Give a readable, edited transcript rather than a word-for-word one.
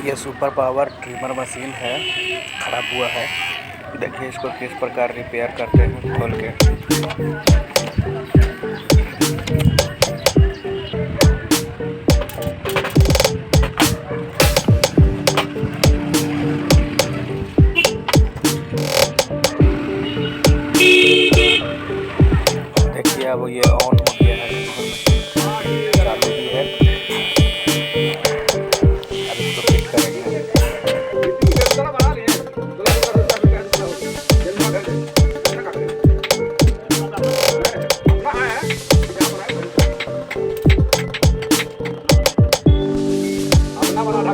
ये super power trimmer machine है, खराब हुआ है। देखिए इसको किस प्रकार रिपेयर करते हैं खोल के। देखिए अब ये ऑन हो गया है, चालू भी है। अब इसको फिट करेंगे। अपना बना